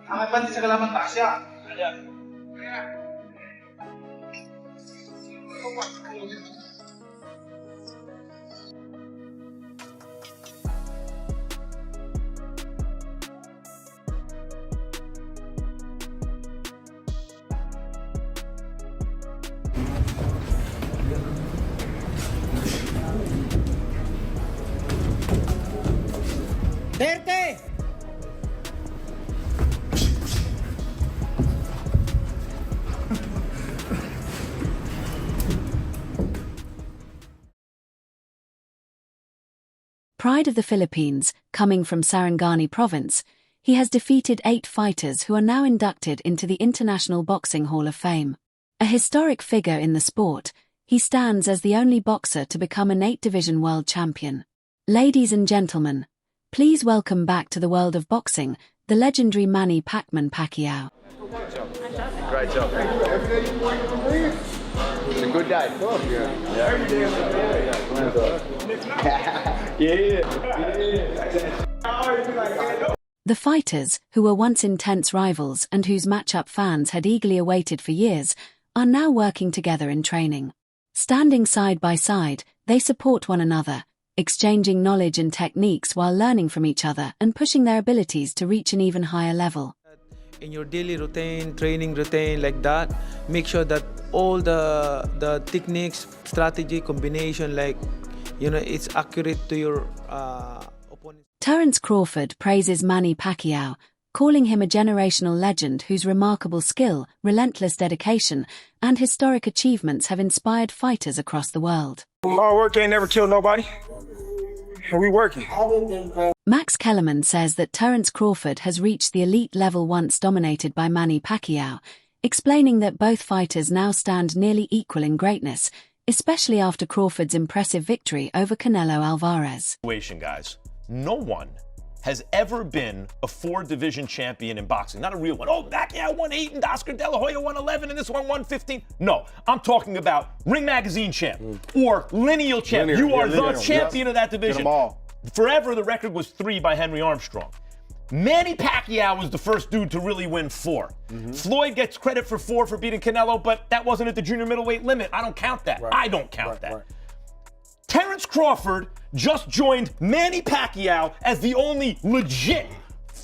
Ang iban sa kalaman Pacquiao. Verte! Pride of the Philippines, coming from Sarangani province, he has defeated 8 fighters who are now inducted into the International Boxing Hall of Fame. A historic figure in the sport, he stands as the only boxer to become an 8-division world champion. Ladies and gentlemen, please welcome back to the world of boxing, the legendary Manny Pacman Pacquiao. Great job. Every day you work for me? It's a good day. Yeah. Every day is a good day. The fighters, who were once intense rivals and whose matchup fans had eagerly awaited for years, are now working together in training. Standing side by side, they support one another, exchanging knowledge and techniques while learning from each other and pushing their abilities to reach an even higher level. In your daily routine, training routine like that, make sure that all the techniques, strategy, combination, like, it's accurate to your opponent. Terence Crawford praises Manny Pacquiao, calling him a generational legend whose remarkable skill, relentless dedication, and historic achievements have inspired fighters across the world. Hard work ain't never killed nobody. We working. Max Kellerman says that Terence Crawford has reached the elite level once dominated by Manny Pacquiao, explaining that both fighters now stand nearly equal in greatness, especially after Crawford's impressive victory over Canelo Alvarez. Guys, no one has ever been a 4-division champion in boxing. Not a real one. Oh, Pacquiao won 8 and Oscar De La Hoya won 11 and this one won 15. No, I'm talking about Ring Magazine champ or lineal champ. You are the champion of that division. Get them all. Forever, the record was 3 by Henry Armstrong. Manny Pacquiao was the first dude to really win 4. Floyd gets credit for 4 for beating Canelo, but that wasn't at the junior middleweight limit. I don't count that. I don't count that. Terence Crawford just joined Manny Pacquiao as the only legit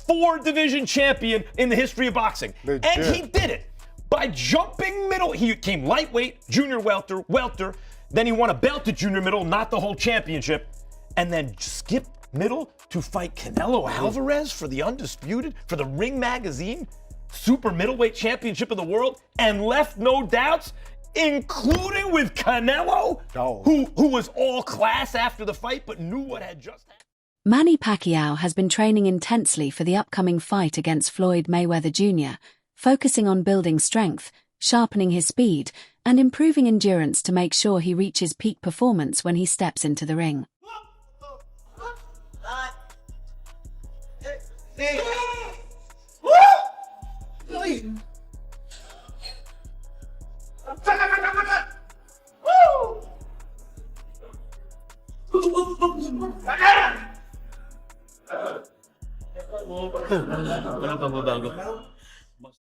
4-division champion in the history of boxing. And he did it by jumping middle. He came lightweight, junior welter, then he won a belt at junior middle, not the whole championship, and then skipped middle to fight Canelo Alvarez for the undisputed, for the Ring Magazine super middleweight championship of the world, and left no doubts, including with Canelo, who was all class after the fight but knew what had just happened. Manny Pacquiao has been training intensely for the upcoming fight against Floyd Mayweather Jr., focusing on building strength, sharpening his speed, and improving endurance to make sure he reaches peak performance when he steps into the ring.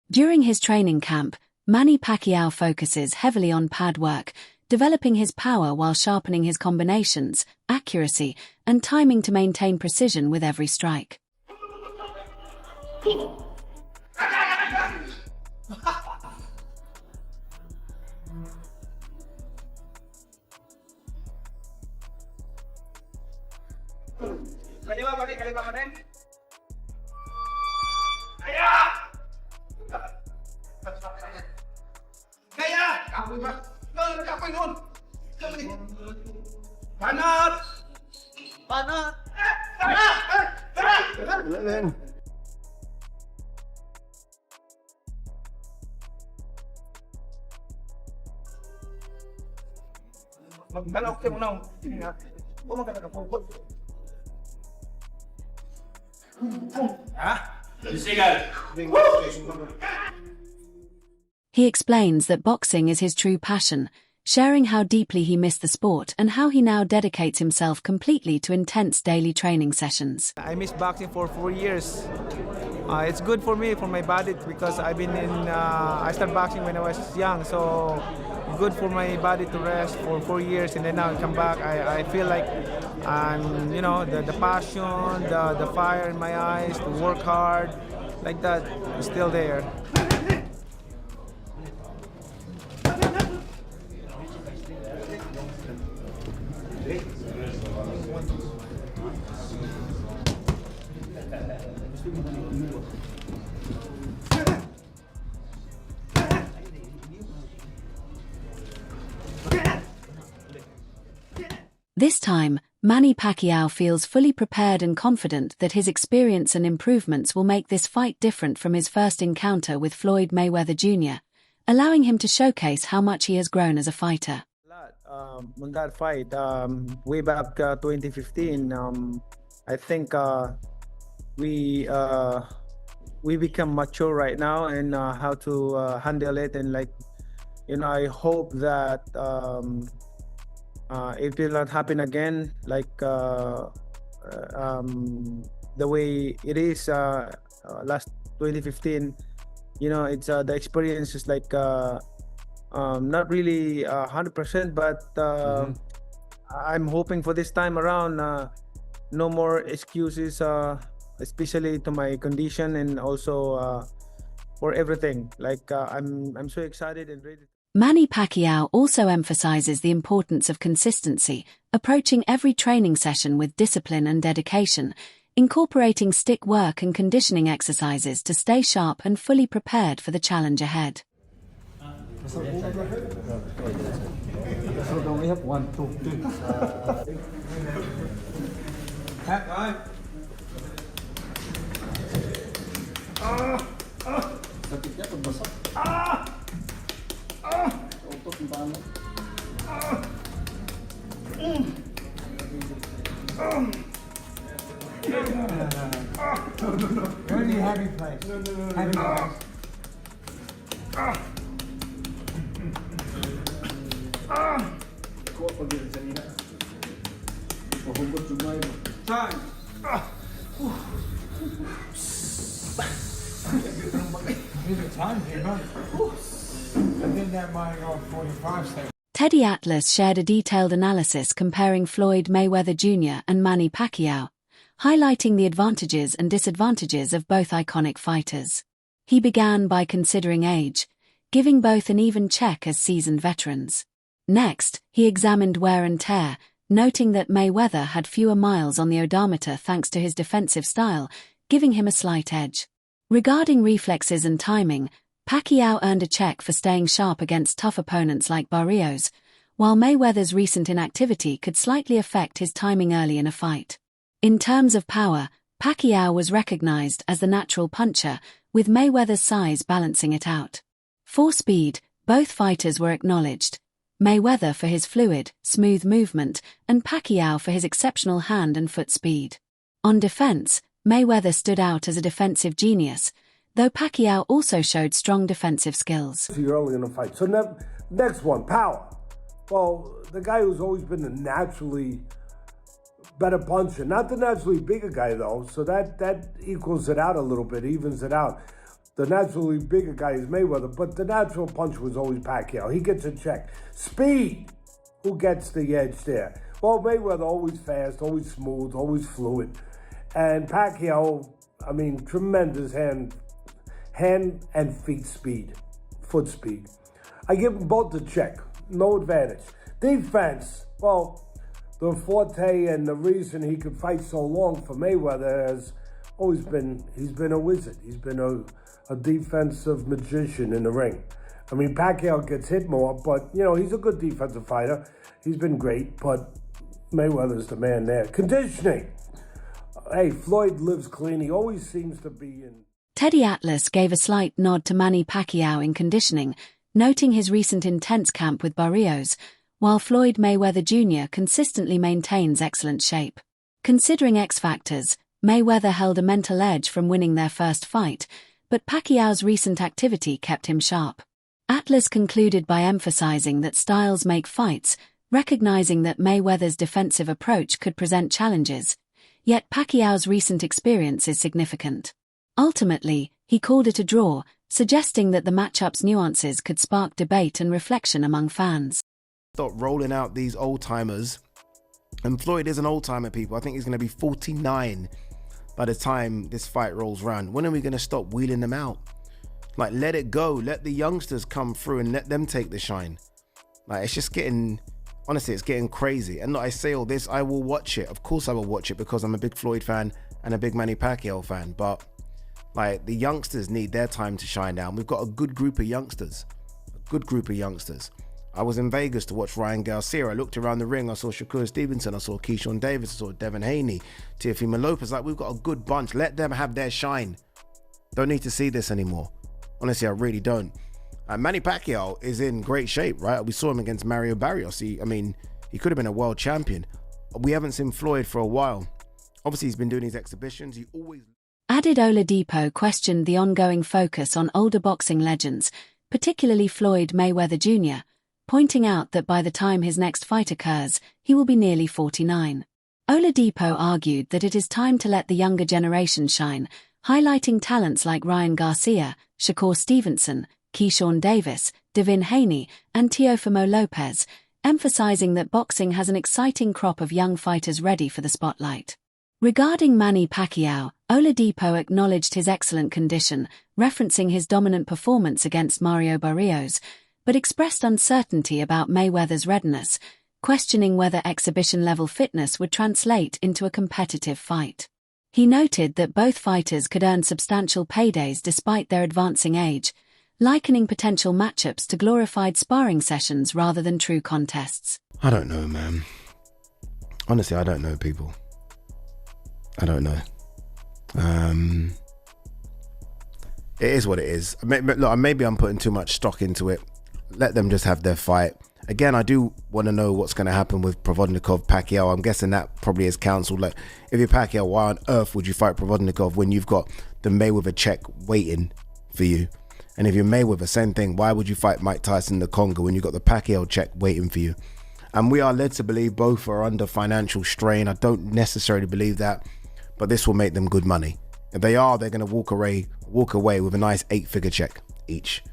During his training camp, Manny Pacquiao focuses heavily on pad work, developing his power while sharpening his combinations, accuracy, and timing to maintain precision with every strike. He explains that boxing is his true passion, sharing how deeply he missed the sport and how he now dedicates himself completely to intense daily training sessions. I missed boxing for 4 years. It's good for me, for my body, because I've been I started boxing when I was young, so good for my body to rest for 4 years, and then now I come back. I feel like I'm, the passion, the fire in my eyes, to work hard, like that, is still there. This time, Manny Pacquiao feels fully prepared and confident that his experience and improvements will make this fight different from his first encounter with Floyd Mayweather Jr., allowing him to showcase how much he has grown as a fighter. On that fight, way back 2015, I think we become mature right now, and how to handle it, and I hope that it will not happen again, the way it is last 2015. It's the experience is not really 100%, but I'm hoping for this time around, no more excuses, especially to my condition, and also for everything. I'm so excited and ready. Manny Pacquiao also emphasizes the importance of consistency, approaching every training session with discipline and dedication, incorporating stick work and conditioning exercises to stay sharp and fully prepared for the challenge ahead. So don't we have 1, 2, 3. Very heavy place. Heavy place. Time. Time came up. I did that mine on 45 seconds. Teddy Atlas shared a detailed analysis comparing Floyd Mayweather Jr. and Manny Pacquiao, highlighting the advantages and disadvantages of both iconic fighters. He began by considering age, giving both an even check as seasoned veterans. Next, he examined wear and tear, noting that Mayweather had fewer miles on the odometer thanks to his defensive style, giving him a slight edge. Regarding reflexes and timing, Pacquiao earned a check for staying sharp against tough opponents like Barrios, while Mayweather's recent inactivity could slightly affect his timing early in a fight. In terms of power, Pacquiao was recognized as the natural puncher, with Mayweather's size balancing it out. For speed, both fighters were acknowledged. Mayweather for his fluid, smooth movement, and Pacquiao for his exceptional hand and foot speed. On defense, Mayweather stood out as a defensive genius, though Pacquiao also showed strong defensive skills. Early in the fight. So next one, power. Well, the guy who's always been the naturally better puncher, not the naturally bigger guy though, so that equals it out a little bit, evens it out. The naturally bigger guy is Mayweather, but the natural puncher was always Pacquiao. He gets a check. Speed, who gets the edge there? Well, Mayweather always fast, always smooth, always fluid. And Pacquiao, I mean, tremendous hand and feet speed, foot speed. I give them both the check, no advantage. Defense, well, the forte and the reason he could fight so long for Mayweather has always been, he's been a wizard. He's been a defensive magician in the ring. I mean, Pacquiao gets hit more, but, he's a good defensive fighter. He's been great, but Mayweather's the man there. Conditioning. Hey, Floyd lives clean. He always seems to be in. Teddy Atlas gave a slight nod to Manny Pacquiao in conditioning, noting his recent intense camp with Barrios, while Floyd Mayweather Jr. consistently maintains excellent shape. Considering X factors, Mayweather held a mental edge from winning their first fight, but Pacquiao's recent activity kept him sharp. Atlas concluded by emphasizing that styles make fights, recognizing that Mayweather's defensive approach could present challenges, yet Pacquiao's recent experience is significant. Ultimately, he called it a draw, suggesting that the matchup's nuances could spark debate and reflection among fans. Stop rolling out these old-timers. And Floyd is an old-timer, people. I think he's going to be 49 by the time this fight rolls around. When are we going to stop wheeling them out? Like, let it go. Let the youngsters come through and let them take the shine. Like, it's just getting... Honestly, it's getting crazy. And I say all this, I will watch it. Of course I will watch it because I'm a big Floyd fan and a big Manny Pacquiao fan. But, like, the youngsters need their time to shine now. We've got a good group of youngsters. I was in Vegas to watch Ryan Garcia. I looked around the ring. I saw Shakur Stevenson. I saw Keyshawn Davis. I saw Devin Haney, Teofimo Lopez. Like, we've got a good bunch. Let them have their shine. Don't need to see this anymore. Honestly, I really don't. Manny Pacquiao is in great shape, right? We saw him against Mario Barrios. He could have been a world champion. We haven't seen Floyd for a while. Obviously, he's been doing these exhibitions. Added Oladipo questioned the ongoing focus on older boxing legends, particularly Floyd Mayweather Jr., pointing out that by the time his next fight occurs, he will be nearly 49. Oladipo argued that it is time to let the younger generation shine, highlighting talents like Ryan Garcia, Shakur Stevenson, Keyshawn Davis, Devin Haney, and Teofimo Lopez, emphasizing that boxing has an exciting crop of young fighters ready for the spotlight. Regarding Manny Pacquiao, Oladipo acknowledged his excellent condition, referencing his dominant performance against Mario Barrios, but expressed uncertainty about Mayweather's readiness, questioning whether exhibition-level fitness would translate into a competitive fight. He noted that both fighters could earn substantial paydays despite their advancing age, likening potential matchups to glorified sparring sessions rather than true contests. I don't know, man. Honestly, I don't know, people. I don't know. It is what it is. Look, maybe I'm putting too much stock into it. Let them just have their fight. Again, I do want to know what's going to happen with Provodnikov, Pacquiao. I'm guessing that probably is cancelled. Like, if you're Pacquiao, why on earth would you fight Provodnikov when you've got the Mayweather check waiting for you? And if you're Mayweather, same thing. Why would you fight Mike Tyson in the Congo when you've got the Pacquiao check waiting for you? And we are led to believe both are under financial strain. I don't necessarily believe that, but this will make them good money. If they are, they're going to walk away with a nice 8-figure check each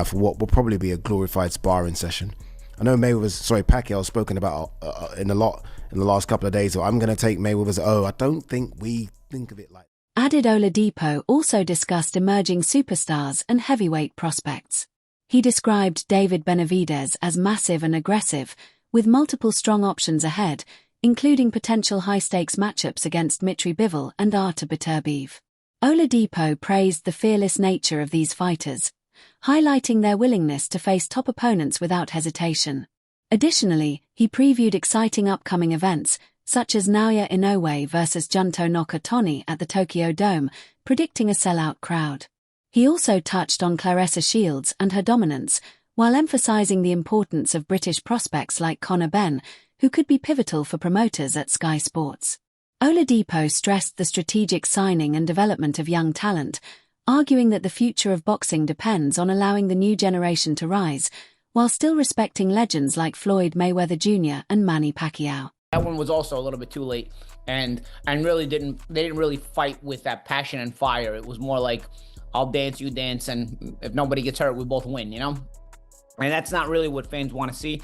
for what will probably be a glorified sparring session. I know Pacquiao's spoken about in the last couple of days. So I'm going to take Mayweather's. I don't think we think of it like. Added Oladipo also discussed emerging superstars and heavyweight prospects. He described David Benavidez as massive and aggressive, with multiple strong options ahead, including potential high-stakes matchups against Dmitry Bivol and Artur Beterbiev. Oladipo praised the fearless nature of these fighters, highlighting their willingness to face top opponents without hesitation. Additionally, he previewed exciting upcoming events, such as Naoya Inoue versus Junto Nakatani at the Tokyo Dome, predicting a sellout crowd. He also touched on Claressa Shields and her dominance, while emphasizing the importance of British prospects like Conor Benn, who could be pivotal for promoters at Sky Sports. Oladipo stressed the strategic signing and development of young talent, arguing that the future of boxing depends on allowing the new generation to rise, while still respecting legends like Floyd Mayweather Jr. and Manny Pacquiao. That one was also a little bit too late, and really didn't really fight with that passion and fire. It was more like, I'll dance, you dance, and if nobody gets hurt, we both win, you know? And that's not really what fans want to see.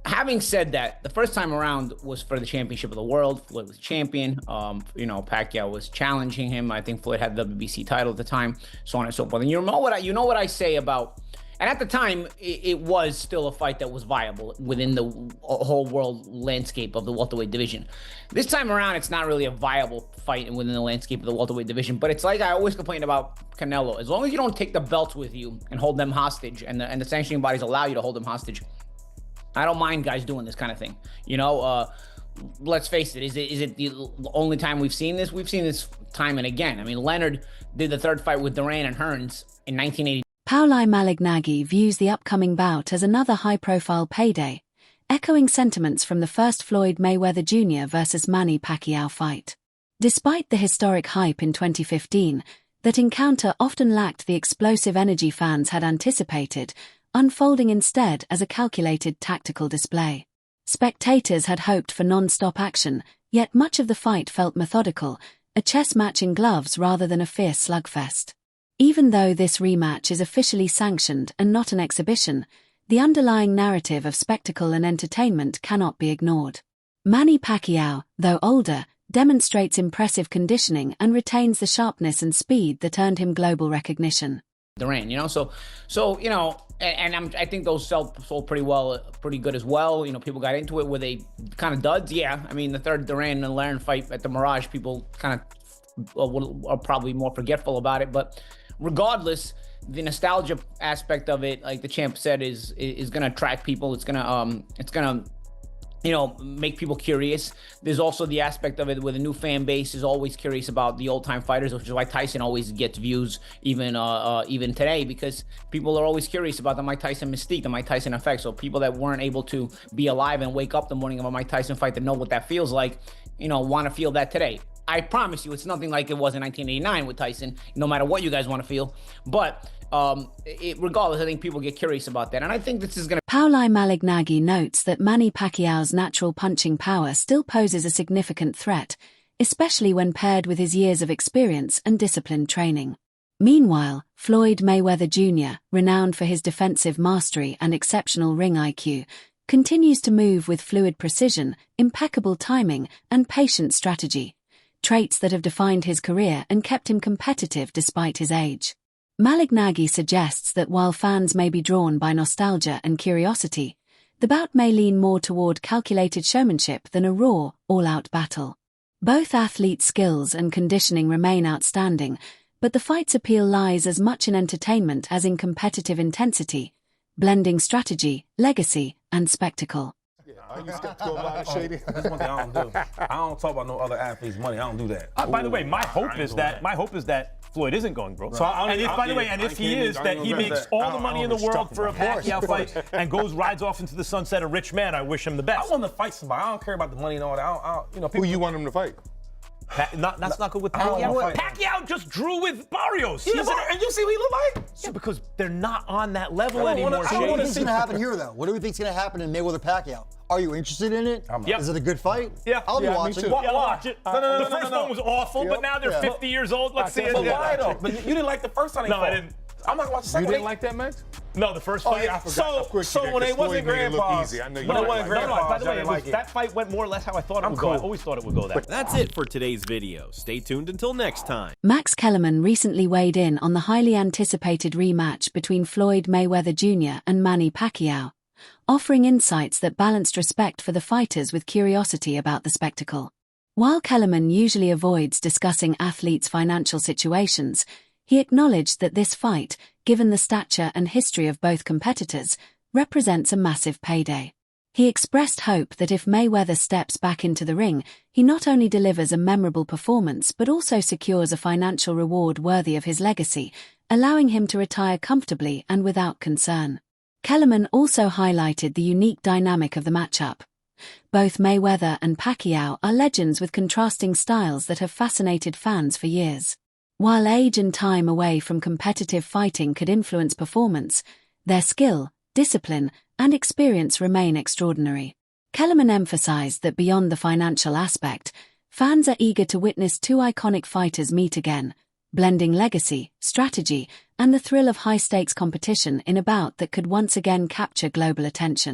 Having said that, the first time around was for the championship of the world. Floyd was champion. Pacquiao was challenging him. I think Floyd had the WBC title at the time, so on and so forth. And you know what I say about. And at the time, it was still a fight that was viable within the whole world landscape of the welterweight division. This time around, it's not really a viable fight within the landscape of the welterweight division. But it's like I always complain about Canelo. As long as you don't take the belts with you and hold them hostage, and the sanctioning bodies allow you to hold them hostage, I don't mind guys doing this kind of thing. Let's face it. Is it the only time we've seen this? We've seen this time and again. I mean, Leonard did the third fight with Duran and Hearns in 1980. Pauli Malignaggi views the upcoming bout as another high-profile payday, echoing sentiments from the first Floyd Mayweather Jr. versus Manny Pacquiao fight. Despite the historic hype in 2015, that encounter often lacked the explosive energy fans had anticipated, unfolding instead as a calculated tactical display. Spectators had hoped for non-stop action, yet much of the fight felt methodical, a chess match in gloves rather than a fierce slugfest. Even though this rematch is officially sanctioned and not an exhibition, the underlying narrative of spectacle and entertainment cannot be ignored. Manny Pacquiao, though older, demonstrates impressive conditioning and retains the sharpness and speed that earned him global recognition. Duran, so I think those sold pretty good as well. People got into it. Were they kind of duds? Yeah. I mean, the third Duran and Larin fight at the Mirage, people kind of are probably more forgetful about it. But regardless, the nostalgia aspect of it, like the champ said, is going to attract people. It's gonna make people curious. There's also the aspect of it where the new fan base is always curious about the old-time fighters, which is why Tyson always gets views even today, because people are always curious about the Mike Tyson mystique, the Mike Tyson effect. So people that weren't able to be alive and wake up the morning of a Mike Tyson fight to know what that feels like, want to feel that today. I promise you, it's nothing like it was in 1989 with Tyson, no matter what you guys want to feel. But regardless, I think people get curious about that. And I think this is going to... Pauli Malignaggi notes that Manny Pacquiao's natural punching power still poses a significant threat, especially when paired with his years of experience and disciplined training. Meanwhile, Floyd Mayweather Jr., renowned for his defensive mastery and exceptional ring IQ, continues to move with fluid precision, impeccable timing, and patient strategy, traits that have defined his career and kept him competitive despite his age. Malignaggi suggests that while fans may be drawn by nostalgia and curiosity, the bout may lean more toward calculated showmanship than a raw, all-out battle. Both athletes' skills and conditioning remain outstanding, but the fight's appeal lies as much in entertainment as in competitive intensity, blending strategy, legacy, and spectacle. Are you skeptical about it, Shady? That's one thing I don't do. I don't talk about no other athletes' money. I don't do that. By the way, my hope is that Floyd isn't going broke. So, if he is, that he makes all the money in the world for a Pacquiao fight and rides off into the sunset a rich man. I wish him the best. I want to fight somebody. I don't care about the money and all that. Who you want him to fight? That's not good with Pacquiao. Pacquiao just drew with Barrios. And you see what he look like? Yeah, because they're not on that level anymore. What do you think's going to happen here, though? What do we think's going to happen in Mayweather-Pacquiao? Are you interested in it? Is it a good fight? Yeah. I'll be watching. Watch it. The first one was awful, but now they're 50 years old. Let's see it. But why, though? But you didn't like the first time they fought. No, I didn't. I'm not going to watch the second one. You didn't like that match? No, the first fight. I forgot. So when it wasn't grandpa's, by the way, that fight went more or less how I thought it would go. I always thought it would go that way. That's it for today's video. Stay tuned until next time. Max Kellerman recently weighed in on the highly anticipated rematch between Floyd Mayweather Jr. and Manny Pacquiao, offering insights that balanced respect for the fighters with curiosity about the spectacle. While Kellerman usually avoids discussing athletes' financial situations, he acknowledged that this fight, given the stature and history of both competitors, represents a massive payday. He expressed hope that if Mayweather steps back into the ring, he not only delivers a memorable performance but also secures a financial reward worthy of his legacy, allowing him to retire comfortably and without concern. Kellerman also highlighted the unique dynamic of the matchup. Both Mayweather and Pacquiao are legends with contrasting styles that have fascinated fans for years. While age and time away from competitive fighting could influence performance, their skill, discipline, and experience remain extraordinary. Kellerman emphasized that beyond the financial aspect, fans are eager to witness two iconic fighters meet again, blending legacy, strategy, and the thrill of high-stakes competition in a bout that could once again capture global attention.